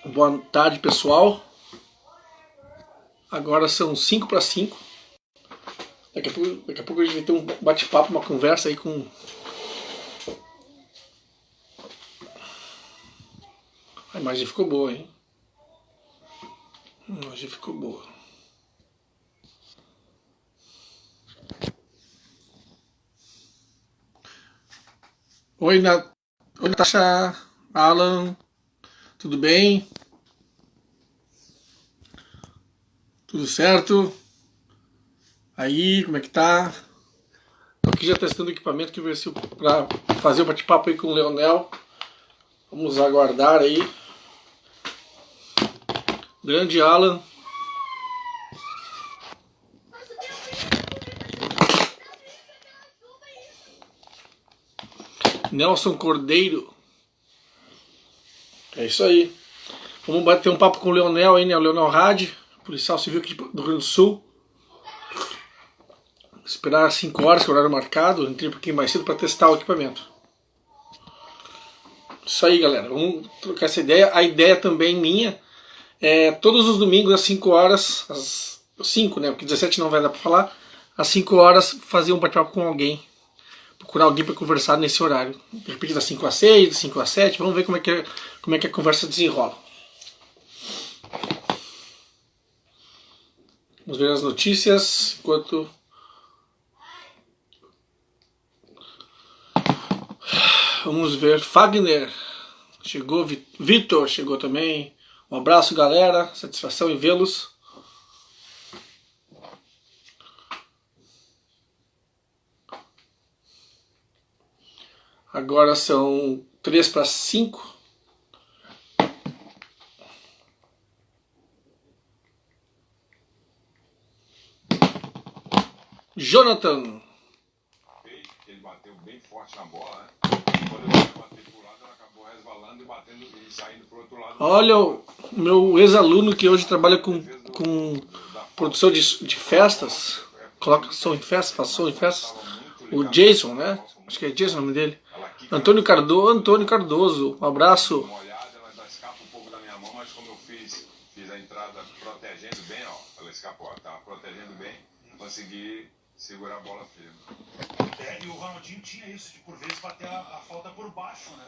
Boa tarde, pessoal. Agora são 5 para 5. Daqui a pouco a gente vai ter um bate-papo, uma conversa aí com... A imagem ficou boa, hein? A imagem ficou boa. Oi, Oi, Natasha, Alan, tudo bem? Tudo certo? Aí, como é que tá? Tô aqui já testando o equipamento que veio para fazer o bate-papo aí com o Leonel. Vamos aguardar aí. Grande Alan. Nelson Cordeiro. É isso aí. Vamos bater um papo com o Leonel aí, né? O Leonel Hadi, policial civil aqui do Rio Grande do Sul. Esperar 5 horas, que é o horário marcado. Entrei um pouquinho mais cedo para testar o equipamento. Isso aí, galera. Vamos trocar essa ideia. A ideia também minha é todos os domingos às 5 horas, às 5, né? Porque 17 não vai dar para falar. Às 5 horas fazer um bate-papo com alguém. Procurar alguém para conversar nesse horário. De repente das 5 às 6, das 5 às 7. Vamos ver como é que a conversa desenrola. Vamos ver as notícias enquanto... Vamos ver, Fagner chegou, Vitor chegou também. Um abraço, galera, satisfação em vê-los. Agora são 3 para 5. Jonathan. Ele bateu bem forte na bola, né? Quando ele bateu pro lado, ela acabou resvalando e batendo e saindo pro outro lado. Olha o meu ex-aluno que hoje trabalha com produção de festas. Coloca som em festas, faz som em festas. O Jason, né? Acho que é Jason o nome dele. Antônio Cardoso. Um abraço. Uma olhada, ela escapa um pouco da minha mão, mas como eu fiz a entrada protegendo bem, ó. Ela escapou, tá protegendo bem, consegui segurar a bola firme. E o Ronaldinho tinha isso, de por vezes bater a falta por baixo, né?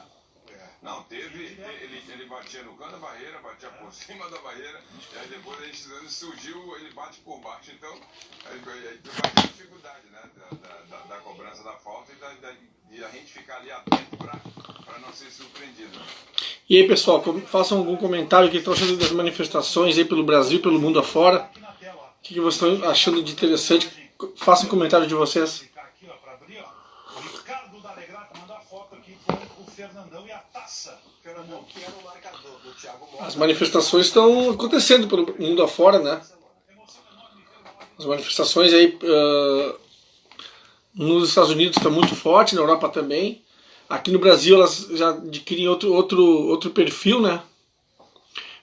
Não, ele batia no canto da barreira, batia por cima da barreira, e aí depois a gente surgiu, ele bate por baixo, então aí vai ter dificuldade, né, da cobrança da falta e a gente ficar ali atento para não ser surpreendido. E aí, pessoal, façam algum comentário o que estão achando das manifestações aí pelo Brasil, pelo mundo afora. O que vocês estão achando de interessante? Façam um comentário de vocês. As manifestações estão acontecendo pelo mundo afora, né? As manifestações aí nos Estados Unidos estão muito fortes, na Europa também. Aqui no Brasil elas já adquirem outro perfil, né?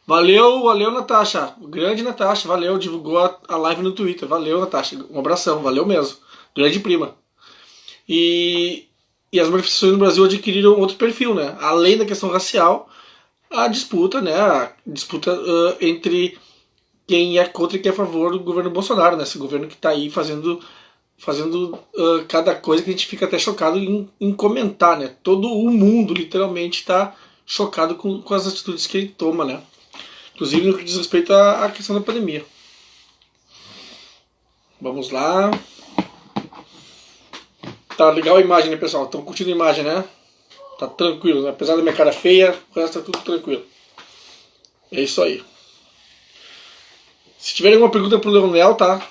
Valeu, Natasha. Grande Natasha, valeu. Divulgou a live no Twitter. Valeu, Natasha. Um abração, valeu mesmo. Grande prima. E as manifestações no Brasil adquiriram outro perfil, né? Além da questão racial, a disputa, né? Entre quem é contra e quem é a favor do governo Bolsonaro, né? Esse governo que está aí fazendo cada coisa que a gente fica até chocado em comentar, né? Todo o mundo, literalmente, está chocado com as atitudes que ele toma, né? Inclusive no que diz respeito à questão da pandemia. Vamos lá. Tá legal a imagem, né, pessoal? Estão curtindo a imagem, né? Tá tranquilo, né? Apesar da minha cara feia, o resto tá tudo tranquilo. É isso aí. Se tiver alguma pergunta pro Leonel, tá?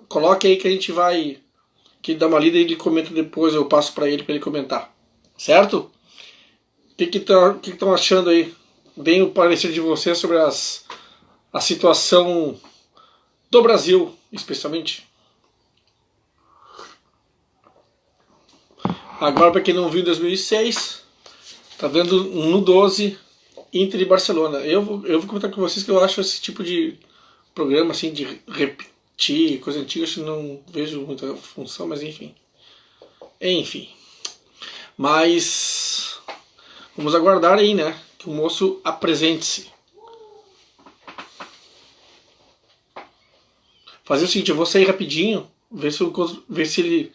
Coloque aí que a gente vai... Que ele dá uma lida e ele comenta depois, eu passo pra ele comentar. Certo? O que estão achando aí? Deem o parecer de vocês sobre a situação do Brasil, especialmente. Agora, para quem não viu em 2006, tá dando no 12 Inter e Barcelona. Eu vou comentar com vocês que eu acho esse tipo de programa assim de repetir coisa antiga, acho que não vejo muita função, mas enfim. Mas vamos aguardar aí, né? Que o moço apresente-se. Fazer o seguinte, eu vou sair rapidinho, ver se ele...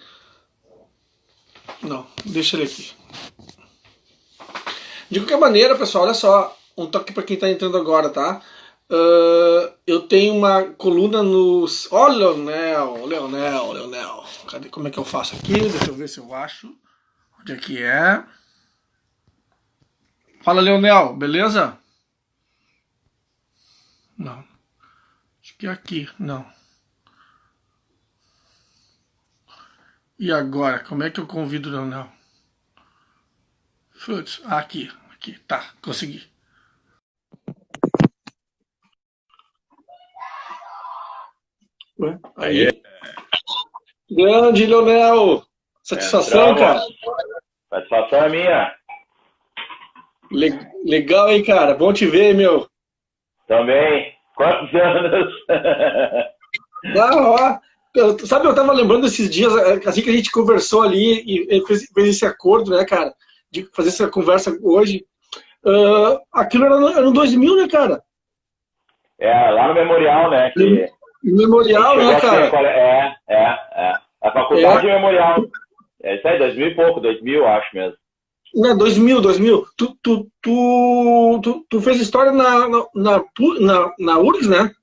Não, deixa ele aqui. De qualquer maneira, pessoal, olha só, um toque para quem está entrando agora, tá? Eu tenho uma coluna nos... Ó, Leonel. Cadê? Como é que eu faço aqui? Deixa eu ver se eu acho. Onde é que é? Fala, Leonel, beleza? Não. Acho que é aqui, não. E agora, como é que eu convido o Leonel? Putz, aqui, tá, consegui. Aí. Grande, Leonel! Satisfação, cara? Satisfação é minha. Legal, hein, cara? Bom te ver, meu. Também. Quantos anos? Sabe, eu tava lembrando esses dias, assim que a gente conversou ali e fez esse acordo, né, cara, de fazer essa conversa hoje. Aquilo era no 2000, né, cara? Lá no Memorial, né? Memorial, né, cara? A faculdade Memorial. Isso aí, 2000 e pouco, 2000, acho mesmo. Não, 2000. Tu fez história na URGS, né?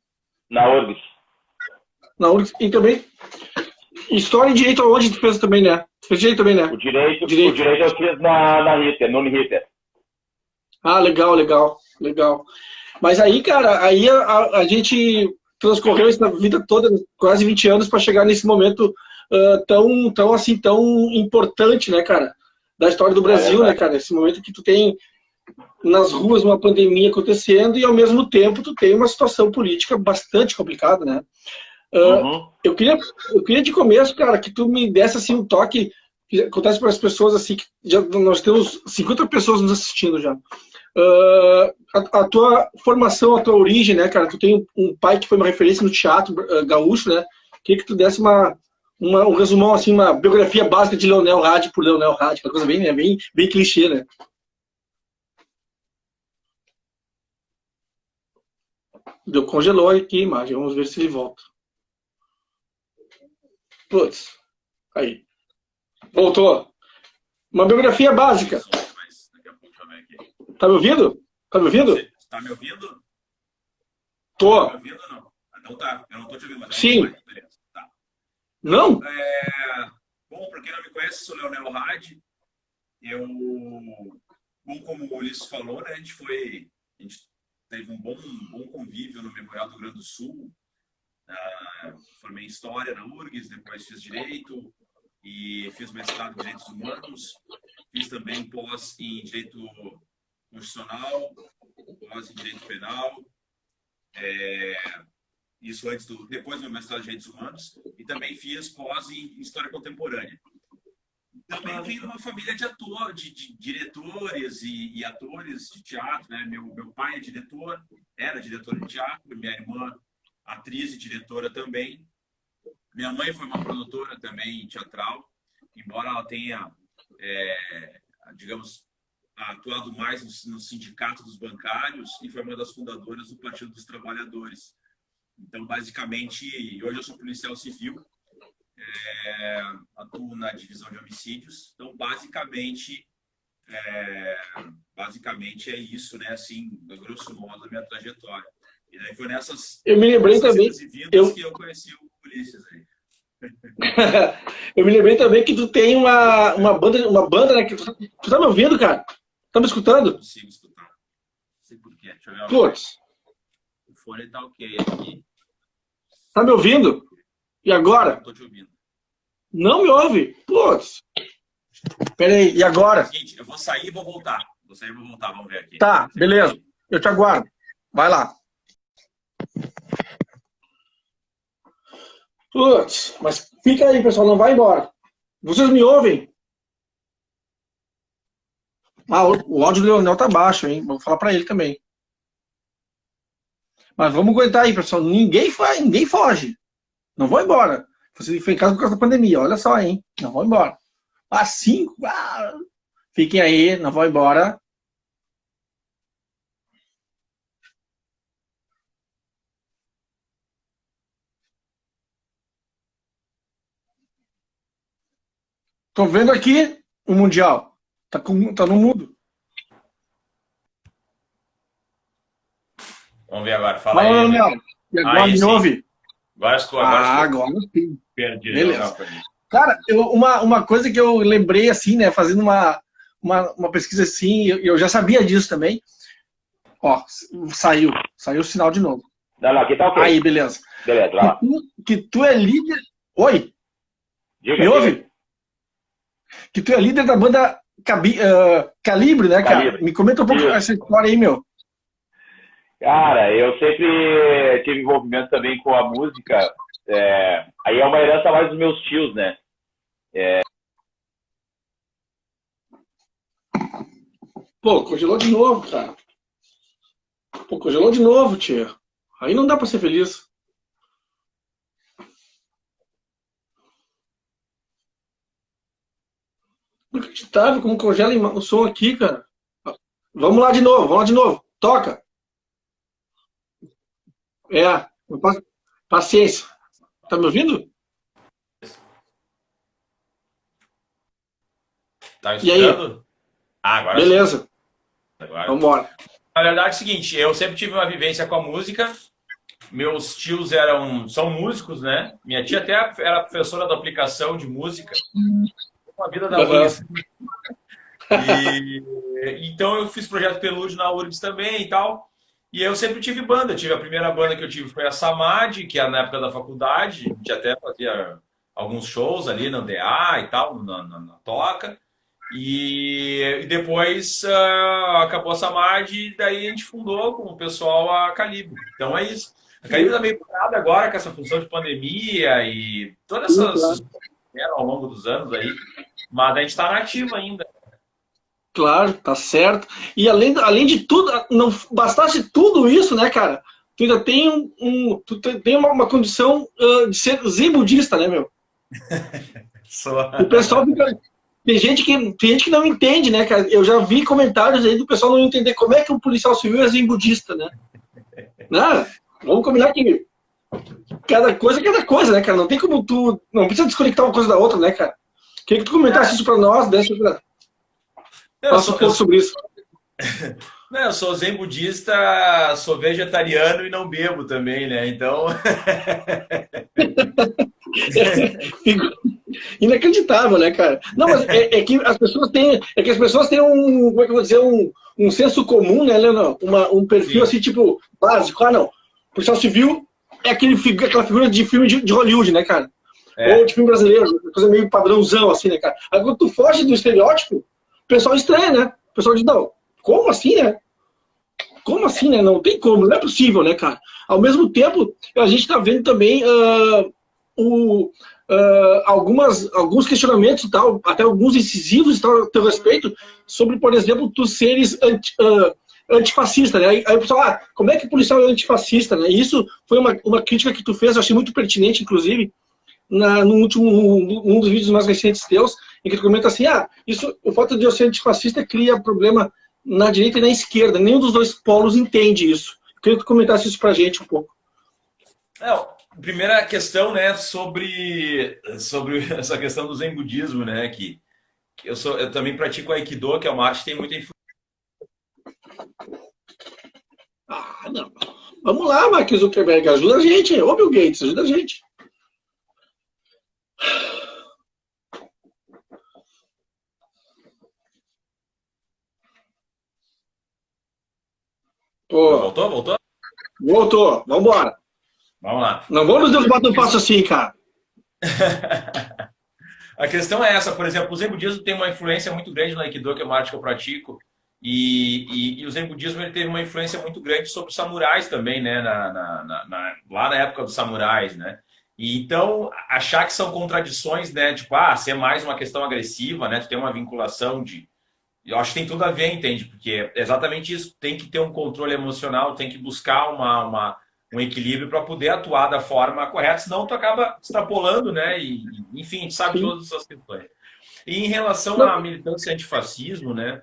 Na URGS. Na URGS. E também história e direito aonde tu fez também, né? Tu fez direito também, né? O direito eu fiz na Ritter, no Uniriter. Ah, legal. Mas aí, cara, a gente transcorreu essa vida toda, quase 20 anos, para chegar nesse momento tão importante, né, cara? Da história do Brasil, né, cara? Esse momento que tu tem nas ruas uma pandemia acontecendo e, ao mesmo tempo, tu tem uma situação política bastante complicada, né? Eu queria de começo, cara, que tu me desse assim um toque, que acontece para as pessoas assim, que nós temos 50 pessoas nos assistindo já. A tua formação, a tua origem, né, cara? Tu tem um pai que foi uma referência no teatro gaúcho, né? Queria que tu desse um resumão, assim, uma biografia básica de Leonel Hadi por Leonel Hadi, uma coisa bem clichê, né? Congelou aqui a imagem, vamos ver se ele volta. Putz, aí. Voltou. Uma biografia básica. Tá me ouvindo? Tá me ouvindo? Tá me ouvindo? Tô. Tá me ouvindo ou não? Então tá, eu não tô te ouvindo. Mas sim. Beleza, tá. Não? Bom, pra quem não me conhece, sou Leonel Hadi. Como o Ulisses falou, né, a gente teve um bom convívio no Memorial do Rio Grande do Sul. Formei em História na URGS, depois fiz Direito e fiz mestrado em Direitos Humanos. Fiz também pós em Direito Constitucional, pós em Direito Penal. Isso depois do meu mestrado em Direitos Humanos. E também fiz pós em História Contemporânea. Também vim de uma família de diretores e atores de teatro, né? Meu pai era diretor de teatro, minha irmã atriz e diretora também. Minha mãe foi uma produtora também teatral, embora ela tenha, digamos, atuado mais no sindicato dos bancários e foi uma das fundadoras do Partido dos Trabalhadores. Então, basicamente, hoje eu sou policial civil, atuo na divisão de homicídios. Então, basicamente é isso, né? Assim, a grosso modo, a minha trajetória. E daí foi nessas eu me lembrei também que eu conheci o Ulisses aí. Eu me lembrei também que tu tem uma banda, né? Que tu tá me ouvindo, cara? Tá me escutando? Não consigo escutar. Não sei por quê. Deixa eu ver. Putz. O fone tá ok aqui. Tá me ouvindo? E agora? Não tô te ouvindo. Não me ouve? Putz. Pera aí, e agora? Seguinte, eu vou sair e vou voltar. Vamos ver aqui. Tá, beleza. Eu te aguardo. Vai lá. Putz, mas fica aí, pessoal, não vai embora. Vocês me ouvem? O áudio do Leonel tá baixo, hein? Vou falar pra ele também. Mas vamos aguentar aí, pessoal. Ninguém foge. Não vou embora. Vocês ficam em casa por causa da pandemia. Olha só, hein? Não vou embora. Fiquem aí, não vou embora. Tô vendo aqui o Mundial. Tá no mudo. Vamos ver agora. Fala Fala, aí. Leonel. E agora Aí me sim. ouve? Agora estou. Agora sim. Perdi. Beleza. Cara, uma coisa que eu lembrei, assim, né, fazendo uma pesquisa assim, eu já sabia disso também. Ó, saiu o sinal de novo. Não, aqui tá ok. Aí, beleza. Beleza, vai lá. Que tu é líder... Oi? Diga, Me diga. ouve? Que tu é líder da banda Calibre, né, cara? Calibre. Me comenta um pouco Isso. essa história aí, meu. Cara, eu sempre tive envolvimento também com a música. Aí é uma herança mais dos meus tios, né? Pô, congelou de novo, cara. Pô, congelou de novo, tia. Aí não dá pra ser feliz. Inacreditável como congela o som aqui, cara. Vamos lá de novo. Toca. Paciência. Tá me ouvindo? Tá E aí? escutando? Agora Beleza. sim. Agora. Vambora. Na verdade é o seguinte, eu sempre tive uma vivência com a música. Meus tios são músicos, né? Minha tia até era professora da aplicação de música. Uma vida da URGS. Então eu fiz projeto Pelúdio na URGS também e tal. E eu sempre tive banda. A primeira banda que eu tive foi a Samad, que era na época da faculdade. A gente até fazia alguns shows ali na DA e tal, na Toca. E depois acabou a Samad e daí a gente fundou com o pessoal a Calibre. Então é isso. A Calibre está meio parada agora com essa função de pandemia e todas essas coisas ao longo dos anos aí. Mas a gente está nativa ainda. Claro, tá certo. E além de tudo, não bastasse tudo isso, né, cara? Tu ainda tem uma condição de ser zen budista, né, meu? O pessoal fica... Tem gente que não entende, né, cara? Eu já vi comentários aí do pessoal não entender como é que um policial civil é zen budista, né? Não, vamos combinar que cada coisa é cada coisa, né, cara? Não tem como tu... Não precisa desconectar uma coisa da outra, né, cara? Queria que tu comentasse isso pra nós, Fala um pouco sobre isso. Não, eu sou zen budista, sou vegetariano e não bebo também, né? Então... Inacreditável, né, cara? Não, mas é que as pessoas têm um, como é que eu vou dizer, um senso comum, né, Leonel? Um perfil assim, tipo, básico. Ah, não. Policial civil é aquela figura de filme de Hollywood, né, cara? Ou de filme brasileiro, coisa meio padrãozão, assim, né, cara? Aí quando tu foge do estereótipo, o pessoal estranha, né? O pessoal diz, não, como assim, né? Como assim, né? Não tem como, não é possível, né, cara? Ao mesmo tempo, a gente tá vendo também alguns questionamentos e tal, até alguns incisivos e tal, a teu respeito, sobre, por exemplo, tu seres antifascista, né? Aí o pessoal, como é que o policial é antifascista, né? E isso foi uma crítica que tu fez, eu achei muito pertinente, inclusive, num dos vídeos mais recentes teus, em que tu comenta assim, o fato de eu ser antifascista cria problema na direita e na esquerda, nenhum dos dois polos entende isso. Eu queria que tu comentasse isso pra gente um pouco. Primeira questão, né, sobre essa questão do zen budismo, né, que eu também pratico Aikido, que é uma arte que tem muita influência. Não. Vamos lá, Mark Zuckerberg, ajuda a gente. Ô, Bill Gates, ajuda a gente. Pô. Voltou? Voltou, vambora. Vamos lá. Não vamos nos derrubar tão fácil assim, cara. A questão é essa, por exemplo, o Zen Budismo tem uma influência muito grande no Aikido, que é uma arte que eu pratico, e o Zen Budismo ele teve uma influência muito grande sobre os samurais também, né, lá na época dos samurais, né. E então, achar que são contradições, né, tipo, ser mais uma questão agressiva, né, tu tem uma vinculação eu acho que tem tudo a ver, entende? Porque é exatamente isso, tem que ter um controle emocional, tem que buscar um equilíbrio para poder atuar da forma correta, senão tu acaba extrapolando, né? E, enfim, a gente sabe todas essas questões. E em relação à militância antifascismo, né?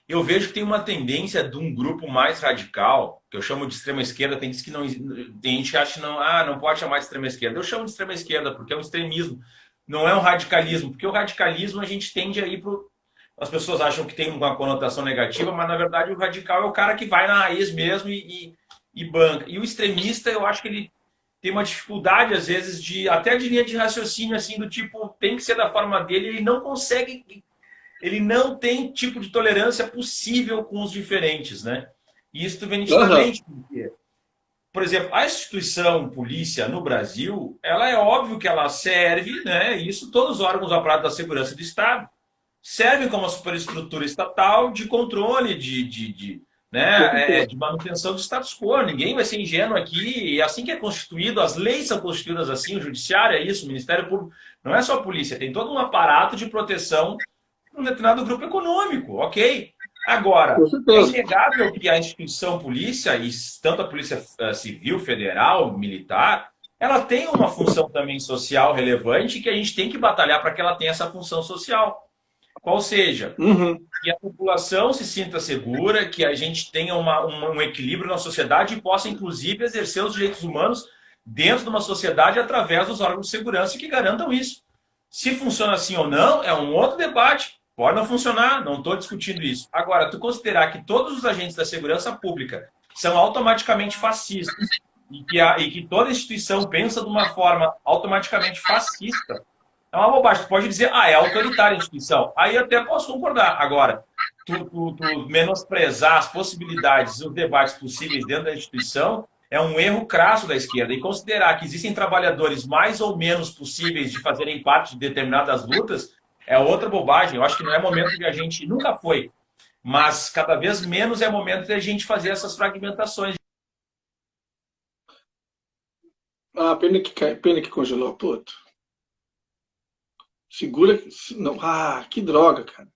Eu vejo que tem uma tendência de um grupo mais radical, que eu chamo de extrema esquerda, tem gente que acha que não pode chamar de extrema esquerda. Eu chamo de extrema esquerda porque é um extremismo. não é um radicalismo, porque o radicalismo a gente tende a ir para. As pessoas acham que tem uma conotação negativa, mas na verdade o radical é o cara que vai na raiz mesmo e banca. E o extremista, eu acho que ele tem uma dificuldade, às vezes, até de linha de raciocínio, assim, do tipo, tem que ser da forma dele, ele não consegue, ele não tem tipo de tolerância possível com os diferentes, né? E isso vem nitidamente, porque, por exemplo, a instituição polícia no Brasil, ela é óbvio que ela serve, né? Isso todos os órgãos do aparato da segurança do Estado servem como uma superestrutura estatal de controle, de manutenção do status quo. Ninguém vai ser ingênuo aqui. É assim que é constituído, as leis são constituídas assim, o judiciário é isso, o Ministério Público. Não é só a polícia, tem todo um aparato de proteção de um determinado grupo econômico, ok? Agora, é inegável que a instituição polícia, e tanto a Polícia Civil, Federal, Militar, ela tem uma função também social relevante que a gente tem que batalhar para que ela tenha essa função social. Qual seja, que a população se sinta segura, que a gente tenha um equilíbrio na sociedade e possa, inclusive, exercer os direitos humanos dentro de uma sociedade através dos órgãos de segurança que garantam isso. Se funciona assim ou não, é um outro debate. Pode não funcionar, não estou discutindo isso. Agora, tu considerar que todos os agentes da segurança pública são automaticamente fascistas e que toda instituição pensa de uma forma automaticamente fascista, é uma bobagem. Tu pode dizer, é autoritária a instituição. Aí eu até posso concordar. Agora, tu menosprezar as possibilidades e os debates possíveis dentro da instituição é um erro crasso da esquerda. E considerar que existem trabalhadores mais ou menos possíveis de fazerem parte de determinadas lutas é outra bobagem. Eu acho que não é momento de a gente... Nunca foi. Mas cada vez menos é momento de a gente fazer essas fragmentações. Pena que congelou, puto. Segura. Não. Que droga, cara.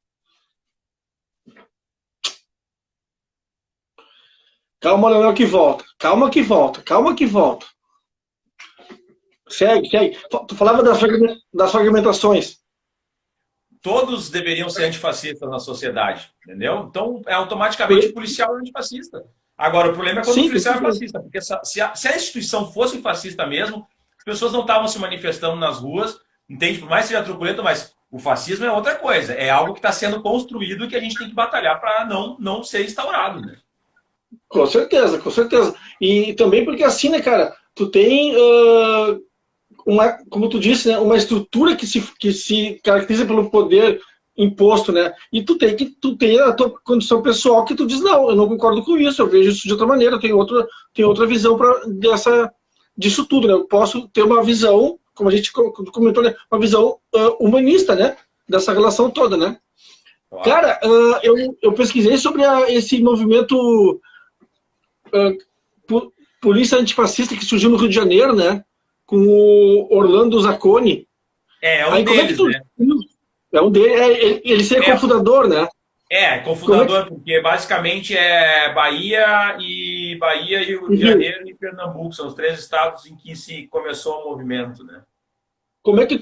Calma, Leonel, que volta. Calma que volta. Segue. Tu falava das fragmentações. Todos deveriam ser antifascistas na sociedade, entendeu? Então, é automaticamente policial antifascista. Agora, o problema é quando o policial é fascista, porque se a instituição fosse fascista mesmo, as pessoas não estavam se manifestando nas ruas, entende? Por mais que seja truculento, mas o fascismo é outra coisa. É algo que está sendo construído e que a gente tem que batalhar para não ser instaurado, né? Com certeza. E também porque assim, né, cara, tu tem, como tu disse, né, uma estrutura que se caracteriza pelo poder imposto, né? E tu tem a tua condição pessoal que tu diz, não, eu não concordo com isso, eu vejo isso de outra maneira, eu tenho outra visão disso tudo, né? Eu posso ter uma visão, como a gente comentou, né, uma visão humanista, né, dessa relação toda, né? Claro. Cara, eu pesquisei sobre esse movimento polícia antifascista que surgiu no Rio de Janeiro, né, com o Orlando Zacconi. É um deles, né? É um deles, ele seria cofundador, né? Cofundador, porque basicamente é Bahia e Rio de Janeiro e Pernambuco, são os 3 estados em que se começou o movimento, né? Como é que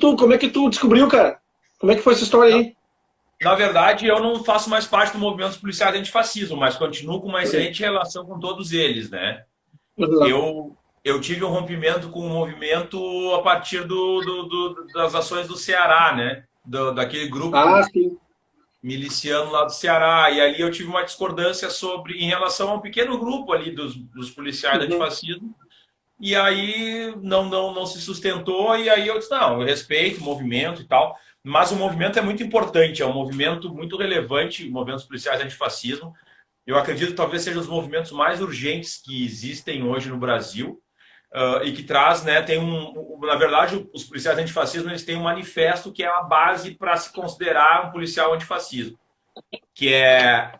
tu descobriu, cara? Como é que foi essa história aí? Na verdade, eu não faço mais parte do movimento policial antifascismo, mas continuo com uma excelente relação com todos eles, né? Eu tive um rompimento com o movimento a partir das ações do Ceará, né? Daquele grupo miliciano lá do Ceará. E ali eu tive uma discordância em relação a um pequeno grupo ali dos policiais antifascismo. E aí não se sustentou, e aí eu disse, não, eu respeito o movimento e tal, mas o movimento é muito importante, é um movimento muito relevante, o movimento dos policiais antifascismo. Eu acredito que talvez seja um dos movimentos mais urgentes que existem hoje no Brasil, e que traz, né, na verdade, os policiais antifascismo, eles têm um manifesto que é a base para se considerar um policial antifascismo, que é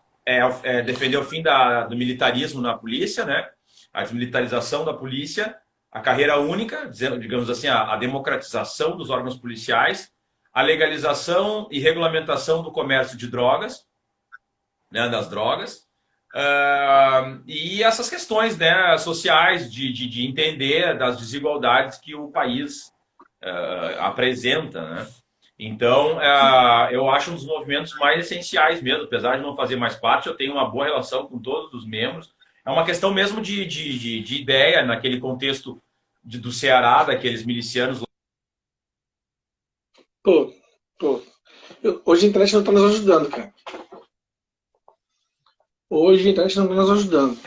defender o fim do militarismo na polícia, né? A desmilitarização da polícia, a carreira única, digamos assim, a democratização dos órgãos policiais, a legalização e regulamentação do comércio de drogas, né, das drogas, e essas questões, né, sociais de entender das desigualdades que o país apresenta, né? Então, eu acho um dos movimentos mais essenciais mesmo, apesar de não fazer mais parte, eu tenho uma boa relação com todos os membros. É uma questão mesmo de ideia, naquele contexto do Ceará, daqueles milicianos. Pô, pô. Hoje a internet não tá nos ajudando, cara. Hoje a internet não tá nos ajudando.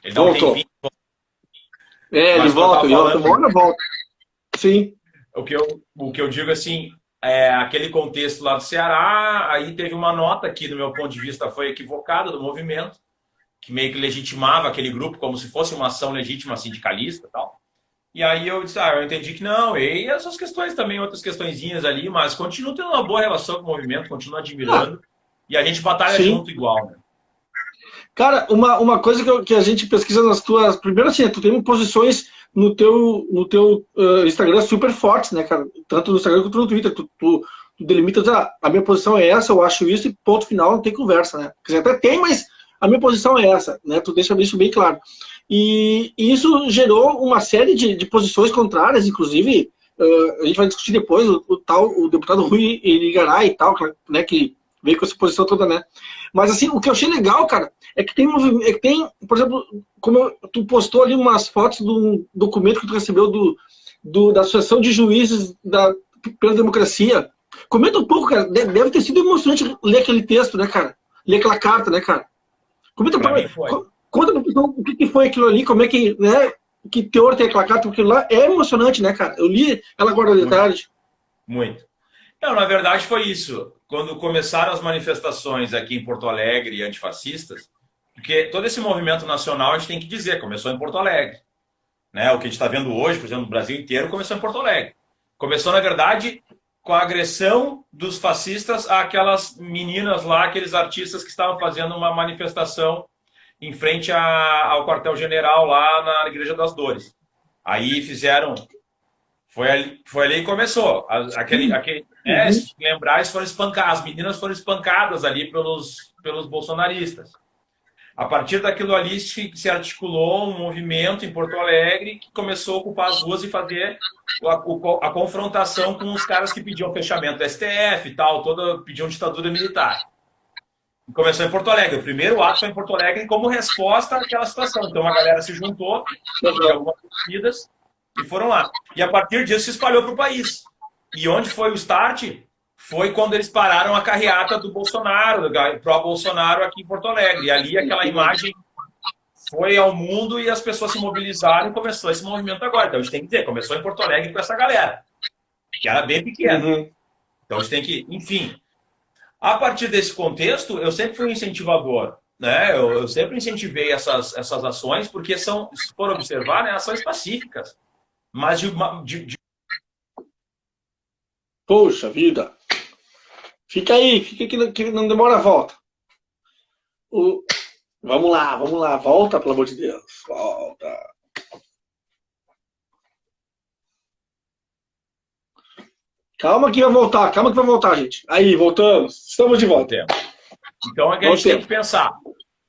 Ele dá um Voltou. tempinho, É, ele mas o que eu volta, tava ele volta, uma falando, hora volta. Sim. o que eu digo assim, é aquele contexto lá do Ceará, aí teve uma nota que, do meu ponto de vista, foi equivocada do movimento, que meio que legitimava aquele grupo como se fosse uma ação legítima sindicalista e tal. E aí eu disse, eu entendi que não, e essas questões também, outras questõezinhas ali, mas continuo tendo uma boa relação com o movimento, continuo Ah, admirando, e a gente batalha sim. junto igual, né? Cara, uma coisa que a gente pesquisa nas tuas. Primeiro, assim, tu tem posições no teu Instagram super fortes, né, cara? Tanto no Instagram quanto no Twitter. Tu delimita, a minha posição é essa, eu acho isso, e ponto final, não tem conversa, né? Quer dizer, até tem, mas a minha posição é essa, né? Tu deixa isso bem claro. E isso gerou uma série de posições contrárias, inclusive, a gente vai discutir depois o deputado Rui Irigaray e tal, né, que veio com essa posição toda, né? Mas assim, o que eu achei legal, cara, é que tem, por exemplo, tu postou ali umas fotos do documento que tu recebeu da Associação de Juízes pela Democracia. Comenta um pouco, cara, deve ter sido emocionante ler aquele texto, né, cara? Ler aquela carta, né, cara? Comenta Para mim foi. conta pra pessoa o que foi aquilo ali, como é que, né, que teor tem aquela carta, porque aquilo lá é emocionante, né, cara? Eu li ela agora de Muito, tarde. muito. Não, na verdade foi isso. Quando começaram as manifestações aqui em Porto Alegre, antifascistas, porque todo esse movimento nacional, a gente tem que dizer, começou em Porto Alegre. Né? O que a gente está vendo hoje, por exemplo, no Brasil inteiro, começou em Porto Alegre. Começou, na verdade, com a agressão dos fascistas àquelas meninas lá, aqueles artistas que estavam fazendo uma manifestação em frente ao quartel-general lá na Igreja das Dores. Aí fizeram. Foi ali que começou. Uhum. Se lembrar, eles foram espancadas, as meninas foram espancadas ali pelos bolsonaristas. A partir daquilo ali se articulou um movimento em Porto Alegre que começou a ocupar as ruas e fazer a confrontação com os caras que pediam fechamento do STF e tal, pediam ditadura militar. E começou em Porto Alegre. O primeiro ato foi em Porto Alegre como resposta àquela situação. Então a galera se juntou de algumas torcidas e foram lá. E a partir disso se espalhou para o país. E onde foi o start? Foi quando eles pararam a carreata do Bolsonaro, do pró-Bolsonaro aqui em Porto Alegre. E ali aquela imagem foi ao mundo e as pessoas se mobilizaram e começou esse movimento agora. Então a gente tem que dizer, começou em Porto Alegre com essa galera, que era bem pequena. Uhum. Então a gente tem que, enfim. A partir desse contexto, eu sempre fui um incentivador. Né? Eu sempre incentivei essas ações, porque são, se for observar, né, ações pacíficas. Mas Poxa vida. Fica aí, fica que não demora a volta. O- vamos lá, volta, pelo amor de Deus. Volta. Calma que vai voltar, gente. Aí, voltamos. Estamos de volta. Então é que a gente tem que pensar.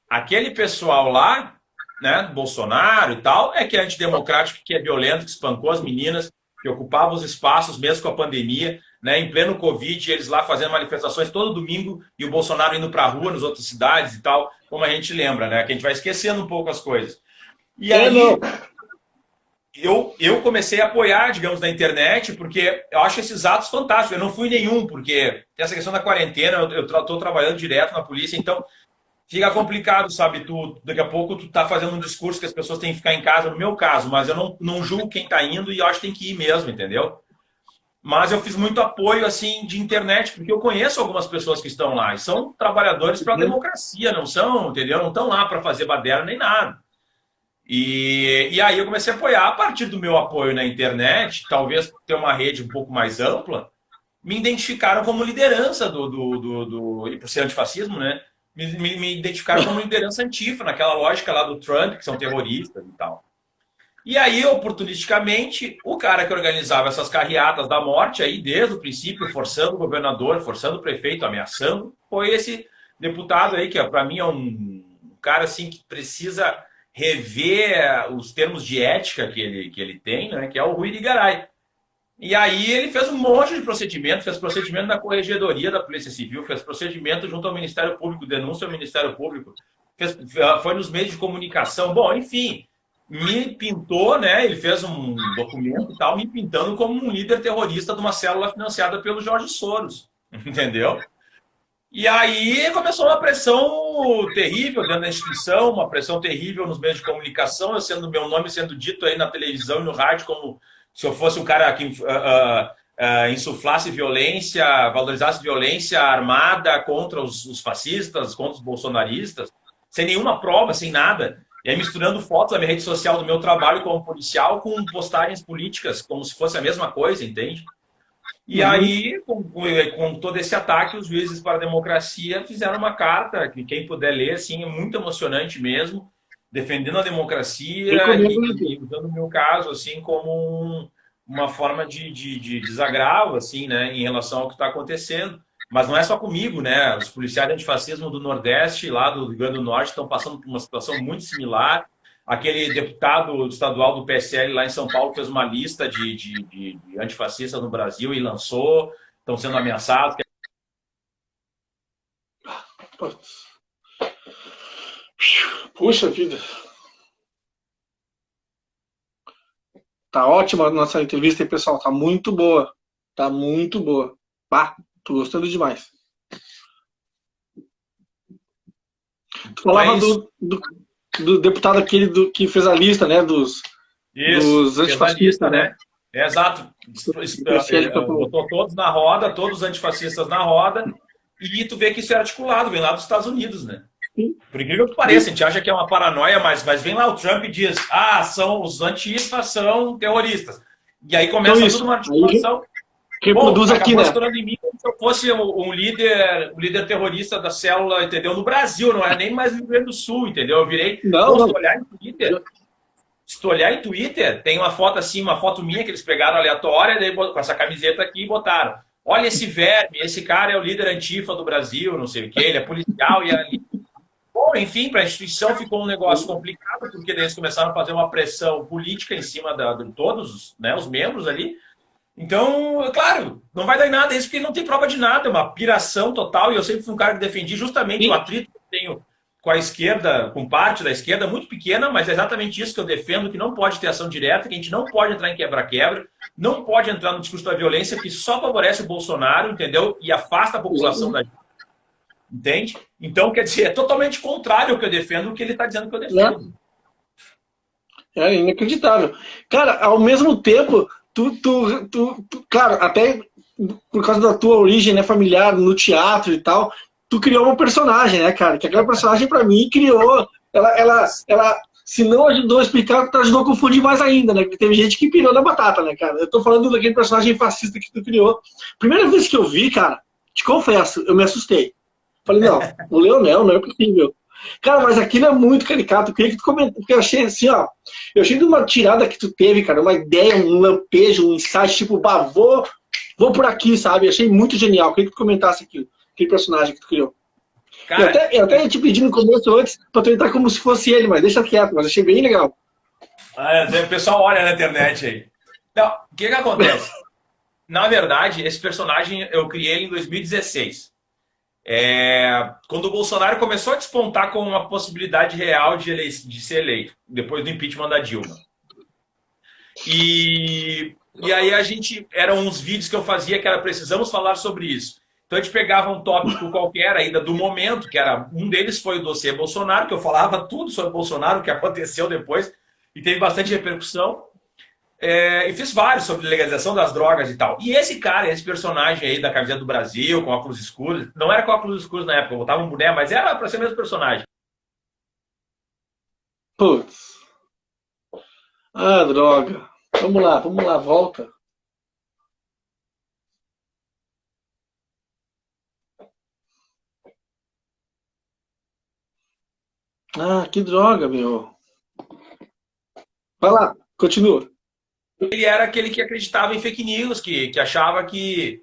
Aquele pessoal lá, né, Bolsonaro e tal, é que é antidemocrático, que é violento, que espancou as meninas, que ocupava os espaços, mesmo com a pandemia, né, em pleno Covid, eles lá fazendo manifestações todo domingo e o Bolsonaro indo para a rua nas outras cidades e tal, como a gente lembra, né, que a gente vai esquecendo um pouco as coisas. E aí, eu comecei a apoiar, digamos, na internet, porque eu acho esses atos fantásticos. Eu não fui nenhum, porque essa questão da quarentena, eu estou trabalhando direto na polícia, então fica complicado, sabe? Daqui a pouco tu tá fazendo um discurso que as pessoas têm que ficar em casa, no meu caso, mas eu não julgo quem tá indo e eu acho que tem que ir mesmo, entendeu? Mas eu fiz muito apoio, assim, de internet, porque eu conheço algumas pessoas que estão lá e são trabalhadores para a democracia, não são, entendeu? Não estão lá para fazer baderna nem nada. E aí eu comecei a apoiar. A partir do meu apoio na internet, talvez ter uma rede um pouco mais ampla, me identificaram como liderança e por ser antifascismo, né? Me identificaram como liderança antifa, naquela lógica lá do Trump, que são terroristas e tal. E aí, oportunisticamente, o cara que organizava essas carreatas da morte, aí desde o princípio, forçando o governador, forçando o prefeito, ameaçando, foi esse deputado aí, que para mim é um cara assim que precisa rever os termos de ética que ele tem, né? Que é o Rui Irigaray. E aí ele fez um monte de procedimento, fez procedimento na Corregedoria da Polícia Civil, fez procedimento junto ao Ministério Público, denúncia ao Ministério Público, foi nos meios de comunicação. Bom, enfim, me pintou, né? Ele fez um documento e tal, me pintando como um líder terrorista de uma célula financiada pelo Jorge Soros, entendeu? E aí começou uma pressão terrível dentro da instituição, uma pressão terrível nos meios de comunicação, eu sendo meu nome sendo dito aí na televisão e no rádio como se eu fosse um cara que insuflasse violência, valorizasse violência armada contra os fascistas, contra os bolsonaristas, sem nenhuma prova, sem nada. E aí misturando fotos da minha rede social do meu trabalho como policial com postagens políticas, como se fosse a mesma coisa, entende? E aí, com todo esse ataque, os juízes para a democracia fizeram uma carta, que quem puder ler, assim, é muito emocionante mesmo, defendendo a democracia e usando o meu caso, assim, como uma forma de desagravo, assim, né, em relação ao que está acontecendo. Mas não é só comigo, né? Os policiais de antifascismo do Nordeste, lá do Rio Grande do Norte, estão passando por uma situação muito similar. Aquele deputado estadual do PSL lá em São Paulo fez uma lista de antifascistas no Brasil e lançou, estão sendo ameaçados. Puxa vida. Tá ótima a nossa entrevista aí, pessoal. Tá muito boa. Tá muito boa. Bah, tô gostando demais. Tu falava do deputado aquele que fez a lista, né? Dos antifascistas, né? Exato. Botou todos na roda, todos os antifascistas na roda, e tu vê que isso é articulado, vem lá dos Estados Unidos, né? Por incrível que pareça, a gente acha que é uma paranoia, mas vem lá o Trump e diz: os antifas são terroristas. E aí começa então, tudo uma articulação. Que produz aqui, né? Em mim como se eu fosse um líder terrorista da célula, entendeu? No Brasil, não é nem mais no Rio Grande do Sul, entendeu? Eu virei. Se tu olhar em Twitter, tem uma foto assim, uma foto minha que eles pegaram aleatória, daí, com essa camiseta aqui e botaram: olha esse verme, esse cara é o líder antifa do Brasil, não sei o quê, ele é policial e ali. Bom, enfim, para a instituição ficou um negócio complicado, porque daí eles começaram a fazer uma pressão política em cima de todos, né, os membros ali. Então, claro, não vai dar em nada isso, porque não tem prova de nada, é uma piração total, e eu sempre fui um cara que defendi justamente o atrito que eu tenho com a esquerda, com parte da esquerda, muito pequena, mas é exatamente isso que eu defendo, que não pode ter ação direta, que a gente não pode entrar em quebra-quebra, não pode entrar no discurso da violência, que só favorece o Bolsonaro, entendeu? E afasta a população da gente. Entende? Então, quer dizer, é totalmente contrário ao que eu defendo, o que ele está dizendo que eu defendo. É inacreditável. Cara, ao mesmo tempo, claro, até por causa da tua origem, né, familiar, no teatro e tal, tu criou uma personagem, né, cara? Que aquela personagem, pra mim, criou... Ela se não ajudou a explicar, ajudou a confundir mais ainda, né? Porque teve gente que pirou na batata, né, cara? Eu tô falando daquele personagem fascista que tu criou. Primeira vez que eu vi, cara, te confesso, eu me assustei. Falei, não, o Leonel não é possível. Cara, mas aquilo é muito caricato. Eu queria que tu comentasse, porque eu achei assim, ó. Eu achei de uma tirada que tu teve, cara, uma ideia, um lampejo, um insight, tipo, bah, vou por aqui, sabe? Eu achei muito genial. Eu queria que tu comentasse aquilo, aquele personagem que tu criou. Cara, eu até ia te pedir no começo antes pra tu entrar como se fosse ele, mas deixa quieto, mas achei bem legal. O pessoal olha na internet aí. Então, o que acontece? Na verdade, esse personagem eu criei ele em 2016. Quando o Bolsonaro começou a despontar com uma possibilidade real de ser eleito, depois do impeachment da Dilma. E aí eram uns vídeos que eu fazia que era precisamos falar sobre isso. Então a gente pegava um tópico qualquer ainda do momento, que era um deles foi o dossiê Bolsonaro, que eu falava tudo sobre Bolsonaro, o que aconteceu depois, e teve bastante repercussão. E fiz vários sobre legalização das drogas e tal. E esse cara, esse personagem aí da camiseta do Brasil, com óculos escuros, não era com óculos escuros na época, eu botava um boné, mas era pra ser o mesmo personagem. Putz. Ah, droga. Vamos lá, volta. Ah, que droga, meu. Vai lá, continua. Ele era aquele que acreditava em fake news, que achava que...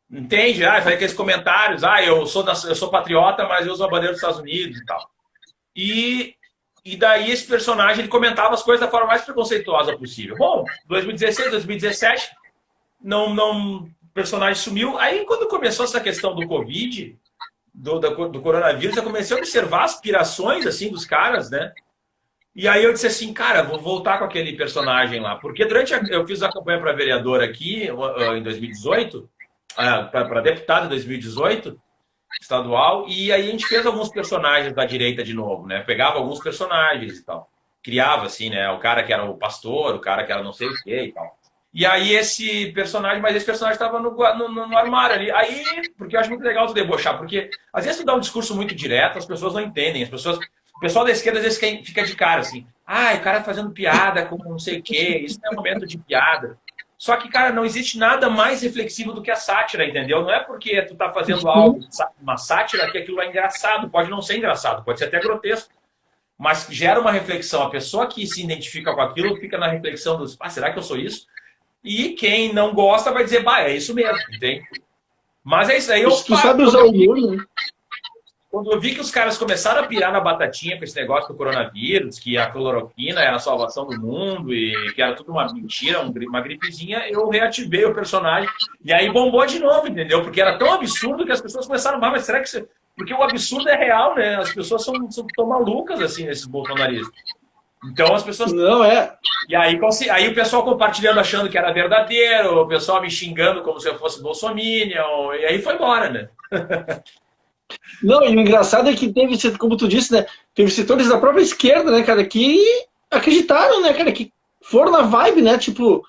Entende? Fazia aqueles comentários. Eu sou patriota, mas eu uso a bandeira dos Estados Unidos e tal. E daí esse personagem ele comentava as coisas da forma mais preconceituosa possível. Bom, 2016, 2017, o personagem sumiu. Aí quando começou essa questão do Covid, do coronavírus, eu comecei a observar as pirações, assim, dos caras, né? E aí eu disse assim, cara, vou voltar com aquele personagem lá. Porque eu fiz a campanha para vereador aqui em 2018, para deputado em 2018, estadual, e aí a gente fez alguns personagens da direita de novo, né? Pegava alguns personagens e tal. Criava, assim, né? O cara que era o pastor, o cara que era não sei o quê e tal. E aí esse personagem estava no armário ali. Aí, porque eu acho muito legal tu debochar, porque às vezes tu dá um discurso muito direto, as pessoas não entendem, o pessoal da esquerda às vezes fica de cara assim, o cara fazendo piada com não sei o quê, isso não é um momento de piada. Só que, cara, não existe nada mais reflexivo do que a sátira, entendeu? Não é porque tu tá fazendo algo, uma sátira, que aquilo é engraçado. Pode não ser engraçado, pode ser até grotesco. Mas gera uma reflexão. A pessoa que se identifica com aquilo fica na reflexão dos, será que eu sou isso? E quem não gosta vai dizer, é isso mesmo, entende? Mas é isso aí. Tu sabe usar o humor, né? Quando eu vi que os caras começaram a pirar na batatinha com esse negócio do coronavírus, que a cloroquina era a salvação do mundo e que era tudo uma mentira, uma gripezinha, eu reativei o personagem e aí bombou de novo, entendeu? Porque era tão absurdo que as pessoas começaram, mas será que... Porque o absurdo é real, né? As pessoas são tão malucas, assim, esses bolsonaristas. Então as pessoas... Não, é... E aí o pessoal compartilhando, achando que era verdadeiro, o pessoal me xingando como se eu fosse bolsominion, e aí foi embora, né? Não, e o engraçado é que teve, como tu disse, né? Teve setores da própria esquerda, né, cara, que acreditaram, né, cara, que foram na vibe, né? Tipo,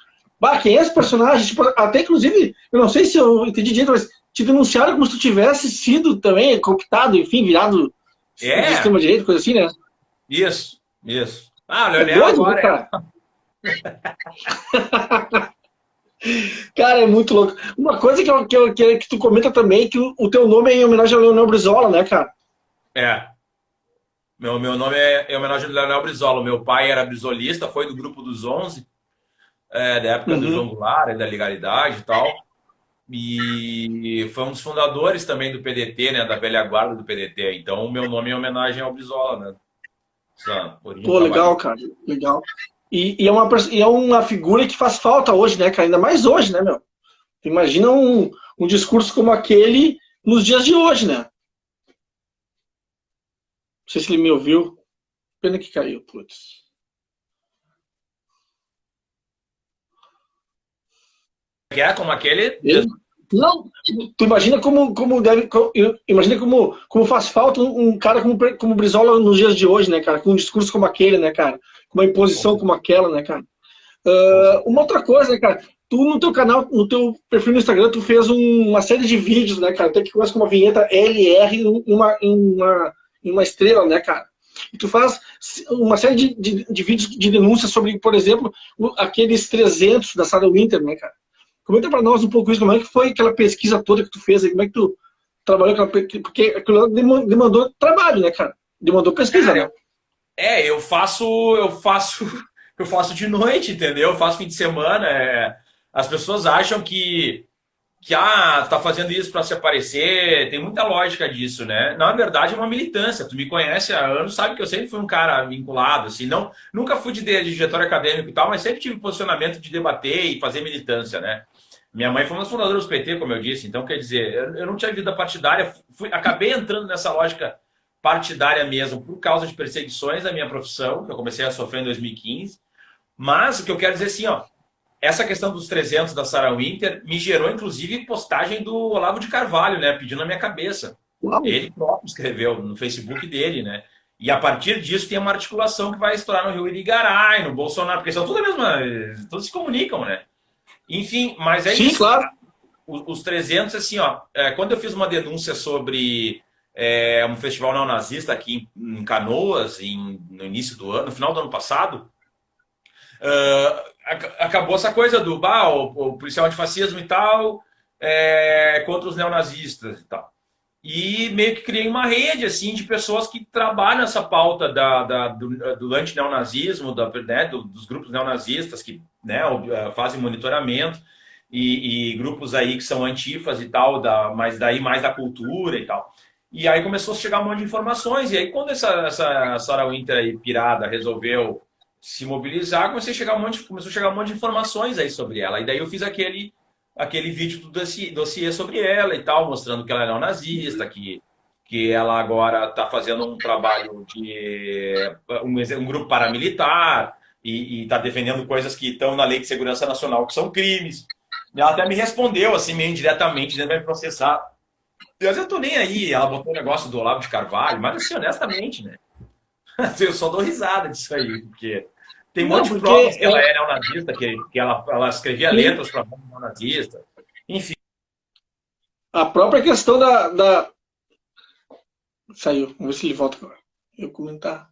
quem é esse personagem? Tipo, até inclusive, eu não sei se eu entendi direito, mas te denunciaram como se tu tivesse sido também cooptado, enfim, virado do extrema-direita, coisa assim, né? Isso. O Leonel doido, agora... Cara, é muito louco. Uma coisa que tu comenta também, que o teu nome é em homenagem ao Leonel Brizola, né, cara? Meu nome é em homenagem ao Leonel Brizola. Meu pai era brizolista, foi do grupo dos 11, da época do João Goulart, da Legalidade e tal. E foi um dos fundadores também do PDT, né, da velha guarda do PDT. Então, o meu nome é em homenagem ao Brizola, né? Pô, legal, cara, legal. E é uma figura que faz falta hoje, né, cara? Ainda mais hoje, né, meu? Imagina um discurso como aquele nos dias de hoje, né? Não sei se ele me ouviu. Pena que caiu, putz. Que é como aquele... Não, tu imagina como faz falta um cara como o Brizola nos dias de hoje, né, cara? Com um discurso como aquele, né, cara? Com uma imposição como aquela, né, cara? Uma outra coisa, né, cara? Tu no teu canal, no teu perfil no Instagram, tu fez uma série de vídeos, né, cara? Até que começa com uma vinheta LR em uma estrela, né, cara? E tu faz uma série de vídeos de denúncias sobre, por exemplo, aqueles 300 da Sarah Winter, né, cara? Comenta pra nós um pouco isso, como é que foi aquela pesquisa toda que tu fez, como é que tu trabalhou com porque aquilo demandou trabalho, né, cara? Demandou pesquisa, né? Eu faço de noite, entendeu? Eu faço fim de semana. As pessoas acham que tá fazendo isso para se aparecer. Tem muita lógica disso, né? Na verdade, é uma militância. Tu me conhece há anos, sabe que eu sempre fui um cara vinculado, assim, nunca fui de diretório acadêmico e tal, mas sempre tive posicionamento de debater e fazer militância, né? Minha mãe foi uma das fundadoras do PT, como eu disse. Então, quer dizer, eu não tinha vida partidária. Acabei entrando nessa lógica partidária mesmo por causa de perseguições da minha profissão, que eu comecei a sofrer em 2015. Mas o que eu quero dizer assim, essa questão dos 300 da Sarah Winter me gerou, inclusive, postagem do Olavo de Carvalho, né? Pedindo a minha cabeça. Uau. Ele próprio escreveu no Facebook dele, né? E a partir disso tem uma articulação que vai estourar no Rio Irigaray, no Bolsonaro, porque são tudo a mesma... Todos se comunicam, né? Enfim, mas é isso. Sim, claro. Os 300, assim, quando eu fiz uma denúncia sobre um festival neonazista aqui em Canoas, no início do ano, no final do ano passado, acabou essa coisa do o policial antifascismo e tal, contra os neonazistas e tal. E meio que criei uma rede assim, de pessoas que trabalham essa pauta do anti-neonazismo, dos grupos neonazistas que, né, fazem monitoramento, e grupos aí que são antifas e tal, mas daí mais da cultura e tal. E aí começou a chegar um monte de informações, e aí quando essa Sarah Winter aí, pirada, resolveu se mobilizar, começou a chegar um monte de informações aí sobre ela. E daí eu fiz aquele vídeo do dossiê sobre ela e tal, mostrando que ela é neonazista, que que ela agora está fazendo um trabalho de um grupo paramilitar e está defendendo coisas que estão na Lei de Segurança Nacional, que são crimes. E ela até me respondeu, assim, meio indiretamente, dizendo que vai me processar. Eu tô nem aí, ela botou o negócio do Olavo de Carvalho, mas assim, honestamente, né? Eu só dou risada disso aí, porque tem um monte de provas que ela é neonazista, que ela escrevia letras para neonazista, enfim. A própria questão da... Saiu, vamos ver se ele volta agora. Eu comentar.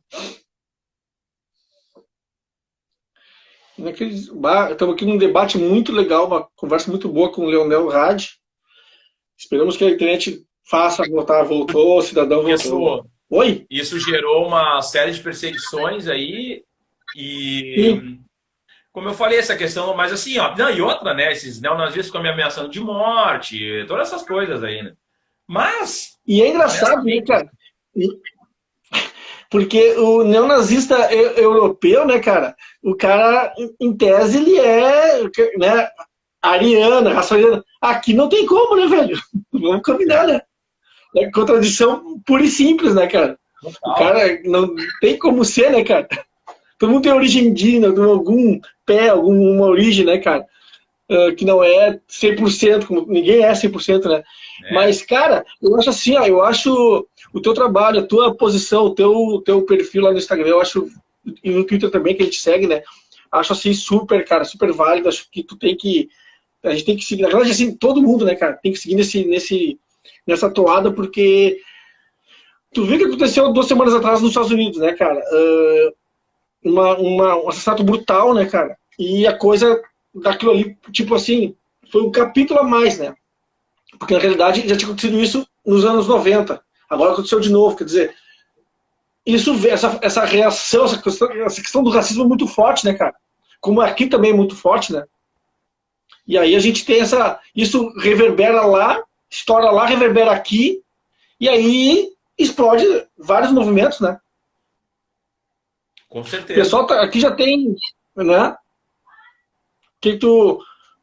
Estamos aqui num debate muito legal, uma conversa muito boa com o Leonel Rad. Esperamos que a internet faça voltar, voltou, o cidadão voltou. Oi? Isso gerou uma série de perseguições aí e, como eu falei, essa questão, mas assim, ó, não, e outra, né, esses neonazistas ficam me ameaçando de morte, todas essas coisas aí, né? Mas... E é engraçado, né, cara? Porque o neonazista europeu, né, cara, o cara, em tese, ele é, né, ariana, raça ariana. Aqui não tem como, né, velho? Vamos combinar, né? É contradição pura e simples, né, cara? O cara não tem como ser, né, cara? Todo mundo tem origem indígena, algum pé, alguma origem, né, cara? Que não é 100%, como ninguém é 100%, né? Mas, cara, eu acho assim, ó, eu acho o teu trabalho, a tua posição, o teu perfil lá no Instagram, eu acho, e no Twitter também, que a gente segue, né? Acho assim, super, cara, super válido, acho que a gente tem que seguir, na verdade, assim, todo mundo, né, cara, tem que seguir nessa toada, porque tu viu o que aconteceu 2 semanas atrás nos Estados Unidos, né, cara? Um assassinato brutal, né, cara? E a coisa daquilo ali, tipo assim, foi um capítulo a mais, né? Porque na realidade já tinha acontecido isso nos anos 90. Agora aconteceu de novo, quer dizer, isso, essa reação, essa questão do racismo é muito forte, né, cara? Como aqui também é muito forte, né? E aí a gente tem isso reverbera lá, estoura lá, reverbera aqui, e aí explode vários movimentos, né? Com certeza. O pessoal aqui já tem, né?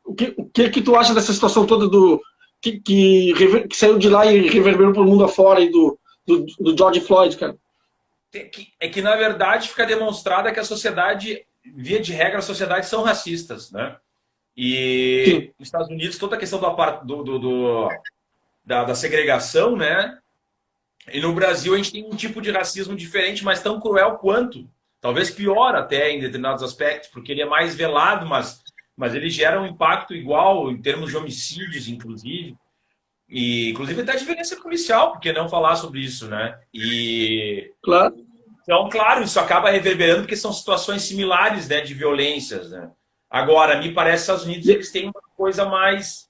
O que tu acha dessa situação toda que saiu de lá e reverberou pro mundo afora e do George Floyd, cara? É que, na verdade, fica demonstrada que a sociedade, via de regra, as sociedades são racistas, né? E Sim. nos Estados Unidos, toda a questão da segregação, né? E no Brasil a gente tem um tipo de racismo diferente, mas tão cruel quanto. Talvez pior até em determinados aspectos, porque ele é mais velado, mas ele gera um impacto igual em termos de homicídios, inclusive. E, inclusive, até de violência policial, por que não falar sobre isso, né? E... Claro. Então, claro, isso acaba reverberando porque são situações similares, né, de violências, né? Agora, me parece que os Estados Unidos eles têm uma coisa mais...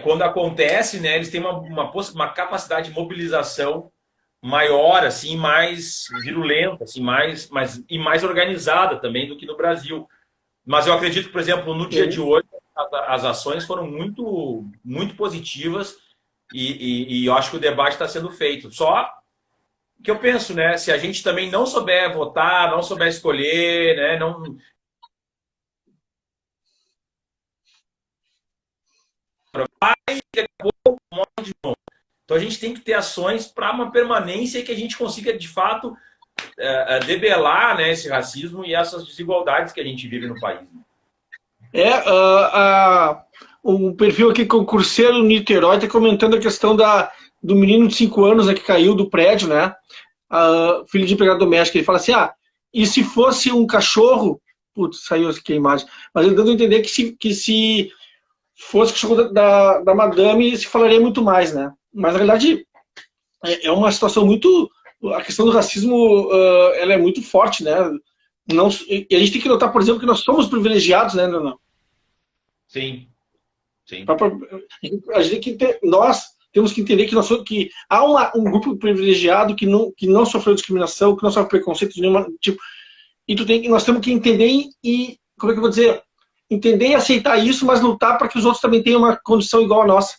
quando acontece, né, eles têm uma capacidade de mobilização maior, assim, mais virulenta, assim, mais organizada também do que no Brasil. Mas eu acredito que, por exemplo, no dia de hoje, as ações foram muito, muito positivas e eu acho que o debate está sendo feito. Só que eu penso, né, se a gente também não souber votar, não souber escolher, né, não... Então a gente tem que ter ações para uma permanência e que a gente consiga, de fato, debelar, né, esse racismo e essas desigualdades que a gente vive no país. Um perfil aqui, concurseiro Niterói, está comentando a questão do menino de 5 anos, né, que caiu do prédio, né? Filho de empregado doméstico. Ele fala assim, e se fosse um cachorro... Putz, saiu aqui a imagem. Mas ele dando a entender que se fosse o cachorro da madame, se falaria muito mais, né? Mas, na realidade, é uma situação muito... A questão do racismo, ela é muito forte, né? E a gente tem que notar, por exemplo, que nós somos privilegiados, né, não? Sim. Sim. A gente nós temos que entender que há um grupo privilegiado que não sofreu discriminação, que não sofreu preconceito de nenhum tipo. E nós temos que entender e, como é que eu vou dizer? Entender e aceitar isso, mas lutar para que os outros também tenham uma condição igual a nossa.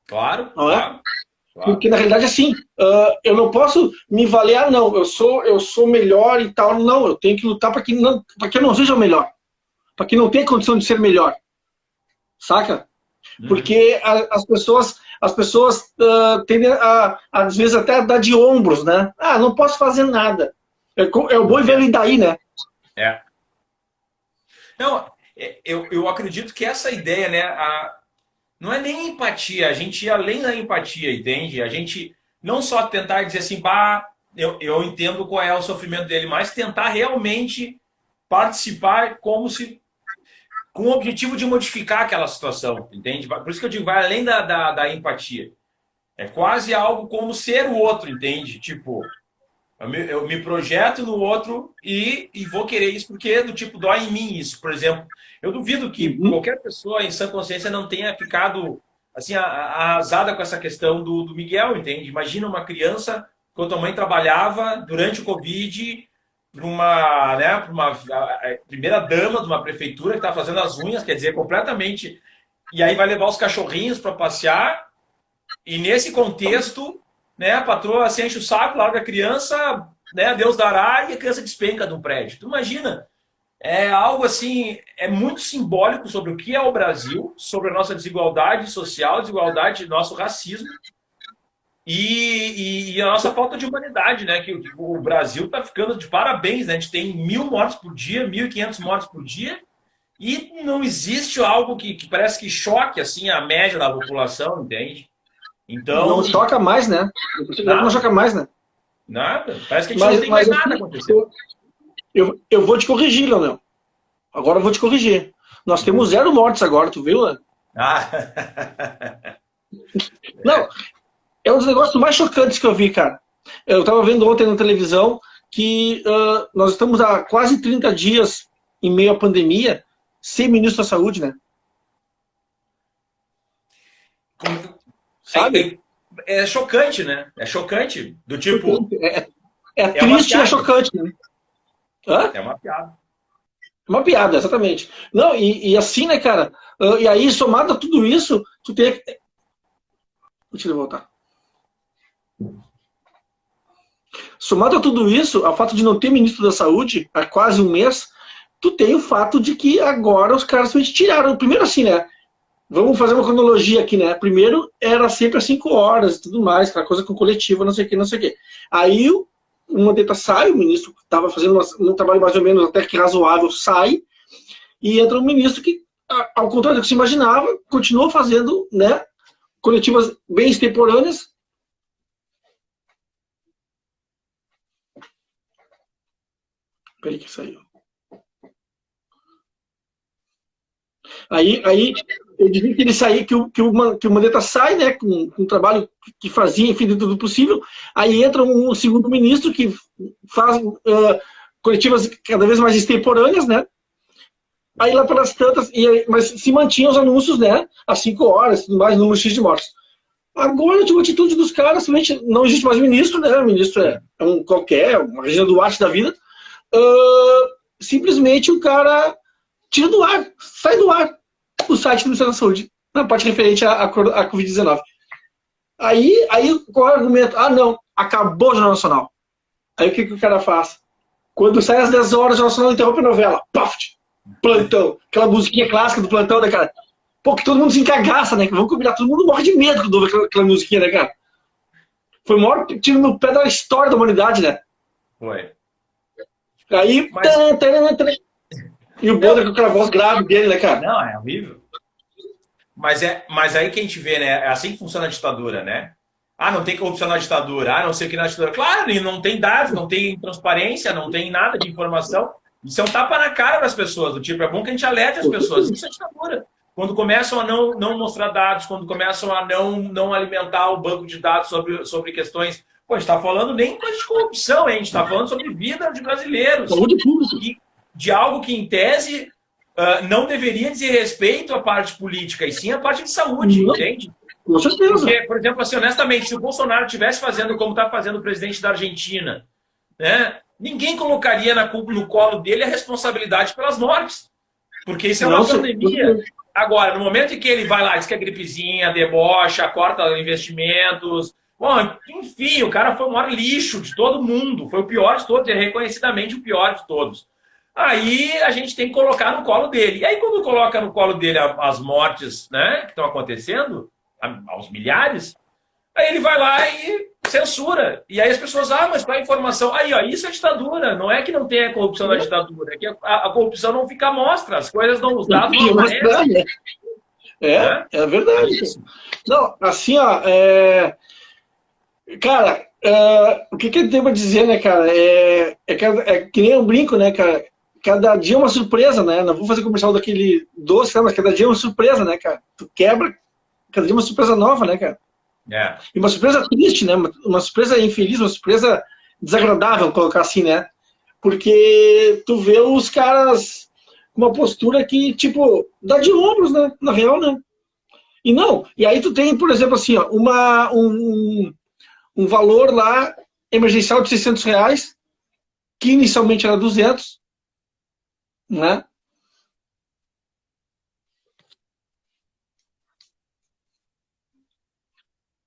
Claro, não é? Claro. Porque, na realidade, assim, eu não posso me valer, não, eu sou melhor e tal. Não, eu tenho que lutar para que eu não seja o melhor. Para que não tenha condição de ser melhor. Saca? Porque as pessoas, as pessoas tendem às vezes, até a dar de ombros, né? Ah, não posso fazer nada. É o bom e velho e daí, né? É. Não, eu acredito que essa ideia, né, não é nem empatia, a gente ir além da empatia, entende? A gente não só tentar dizer assim, bah, eu entendo qual é o sofrimento dele, mas tentar realmente participar como se com o objetivo de modificar aquela situação, entende? Por isso que eu digo, vai além da empatia. É quase algo como ser o outro, entende? Tipo, eu me projeto no outro e vou querer isso porque do tipo dói em mim isso. Por exemplo, eu duvido que qualquer pessoa em sã consciência não tenha ficado assim arrasada com essa questão do Miguel, entende? Imagina uma criança quando a mãe trabalhava durante o Covid para uma primeira dama de uma prefeitura que está fazendo as unhas, quer dizer, completamente. E aí vai levar os cachorrinhos para passear e nesse contexto, né, a patroa se enche o saco, larga a criança, né, Deus dará, e a criança despenca do prédio. Tu imagina? É algo assim, é muito simbólico sobre o que é o Brasil, sobre a nossa desigualdade social, desigualdade, nosso racismo e a nossa falta de humanidade, né? Que o Brasil está ficando de parabéns, né? A gente tem 1.000 mortes por dia, 1.500 mortes por dia, e não existe algo que parece que choque assim a média da população, entende? Então, não choca mais, né? Não choca mais, né? Nada. Parece que a gente não tem mais nada acontecendo. Eu vou te corrigir, Leonel. Agora eu vou te corrigir. Nós temos 0 mortes agora, tu viu, né? Ah. Não, é um dos negócios mais chocantes que eu vi, cara. Eu estava vendo ontem na televisão que nós estamos há quase 30 dias em meio à pandemia sem ministro da Saúde, né? Sabe? É chocante, né? É chocante. Do tipo. É triste e é chocante, né? Hã? É uma piada. Uma piada, exatamente. Não, e assim, né, cara? E aí, somado a tudo isso, tu tem. Deixa eu voltar. Somado a tudo isso, ao fato de não ter ministro da Saúde há quase um mês, tu tem o fato de que agora os caras simplesmente tiraram. Primeiro assim, né? Vamos fazer uma cronologia aqui, né? Primeiro era sempre às 5 horas e tudo mais, aquela coisa com coletiva, não sei o que, não sei o que. Aí o Mandetta sai, o ministro que estava fazendo um trabalho mais ou menos até que razoável sai, e entra um ministro que, ao contrário do que se imaginava, continuou fazendo, né, coletivas bem extemporâneas. Peraí que saiu. Aí eu diria que ele sair, que o Mandetta sai, né, com um trabalho que fazia, enfim, dentro do possível. Aí entra um segundo ministro que faz coletivas cada vez mais extemporâneas, né? Aí lá pelas tantas, mas se mantinham os anúncios, né, às 5 horas, tudo mais, número X de mortes. Agora, tipo, a atitude dos caras, simplesmente não existe mais ministro, né? O ministro é um qualquer, uma Regina Duarte da vida. Simplesmente o cara tira do ar, sai do ar o site do Ministério da Saúde, na parte referente à Covid-19. Aí, qual é o argumento? Ah, não, acabou o Jornal Nacional. Aí o que o cara faz? Quando sai às 10 horas, o Jornal Nacional interrompe a novela. Paft! Plantão. Aquela musiquinha clássica do plantão, né, cara? Pô, que todo mundo se encagaça, né? Vamos combinar, todo mundo morre de medo quando ouve aquela musiquinha, né, cara? Foi o maior tiro no pé da história da humanidade, né? Foi. Aí... Mas... E o Bonner com aquela voz grave dele, né, cara? Não, é horrível. Mas aí que a gente vê, né? É assim que funciona a ditadura, né? Ah, não tem corrupção na ditadura. Ah, não sei o que na ditadura. Claro, e não tem dados, não tem transparência, não tem nada de informação. Isso é um tapa na cara das pessoas. Do tipo, é bom que a gente alerte as pessoas. Isso é ditadura. Quando começam a não mostrar dados, quando começam a não alimentar o banco de dados sobre questões... Pô, a gente está falando nem coisa de corrupção, hein? A gente está falando sobre vida de brasileiros. Saúde pública. De algo que, em tese, não deveria dizer respeito à parte política, e sim à parte de saúde, entende? Com certeza. Porque, por exemplo, assim, honestamente, se o Bolsonaro estivesse fazendo como está fazendo o presidente da Argentina, né, ninguém colocaria no colo dele a responsabilidade pelas mortes. Porque isso é uma pandemia. Agora, no momento em que ele vai lá, diz que é gripezinha, debocha, corta investimentos... Bom, enfim, o cara foi o maior lixo de todo mundo. Foi o pior de todos, é reconhecidamente o pior de todos. Aí a gente tem que colocar no colo dele. E aí, quando coloca no colo dele as mortes, né, que estão acontecendo, aos milhares, aí ele vai lá e censura. E aí as pessoas, mas qual é a informação? Aí, ó, isso é ditadura. Não é que não tenha corrupção na ditadura, é que a corrupção não fica à mostra, as coisas não, os dados não aparecem. É, é verdade. Não, assim, ó, cara, o que eu tenho pra dizer, né, cara? É que nem um brinco, né, cara? Cada dia é uma surpresa, né? Não vou fazer comercial daquele doce, né, mas cada dia é uma surpresa, né, cara? Tu quebra, cada dia é uma surpresa nova, né, cara? É. E uma surpresa triste, né? Uma surpresa infeliz, uma surpresa desagradável, vamos colocar assim, né? Porque tu vê os caras com uma postura que, tipo, dá de ombros, né? Na real, né? E não, e aí tu tem, por exemplo, assim, ó, um valor lá emergencial de R$ 600, que inicialmente era 200, né?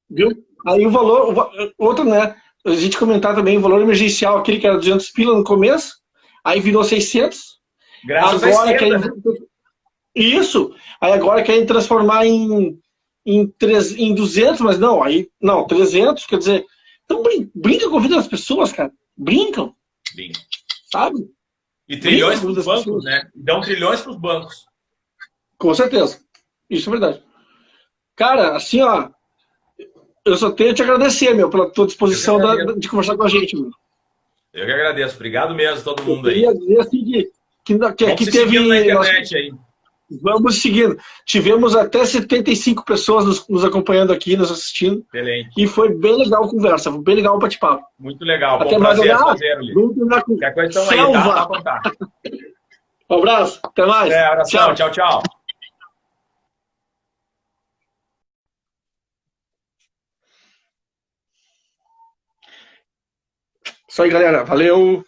Viu? Aí o valor, outro, né? A gente comentar também o valor emergencial, aquele que era 200 pila no começo, aí virou 600. Graças à Agora esquerda, né? Isso, aí agora querem transformar em 200, mas não, aí, não, 300, quer dizer, então brinca com a vida das pessoas, cara, brincam, Sim. sabe? E trilhões Brinca com a para vida os das bancos, pessoas. né? Dão trilhões para os bancos. Com certeza, isso é verdade. Cara, assim, ó, eu só tenho a te agradecer, meu, pela tua Eu que disposição agradeço. de conversar com a gente, meu. Eu que agradeço. Obrigado mesmo, todo Eu mundo aí. queria dizer assim que Vamos aqui se seguindo na teve. internet aí. Vamos seguindo. Tivemos até 75 pessoas nos acompanhando aqui, nos assistindo. Excelente. E foi bem legal a conversa, foi bem legal o bate-papo. Muito legal. Bom Até mais, prazer, André. prazer, Uli. Vamos terminar com Qualquer coisa estão aí, tá? Selva. Pode contar. Um abraço, até mais. Abração, tchau, tchau. Isso aí, galera. Valeu.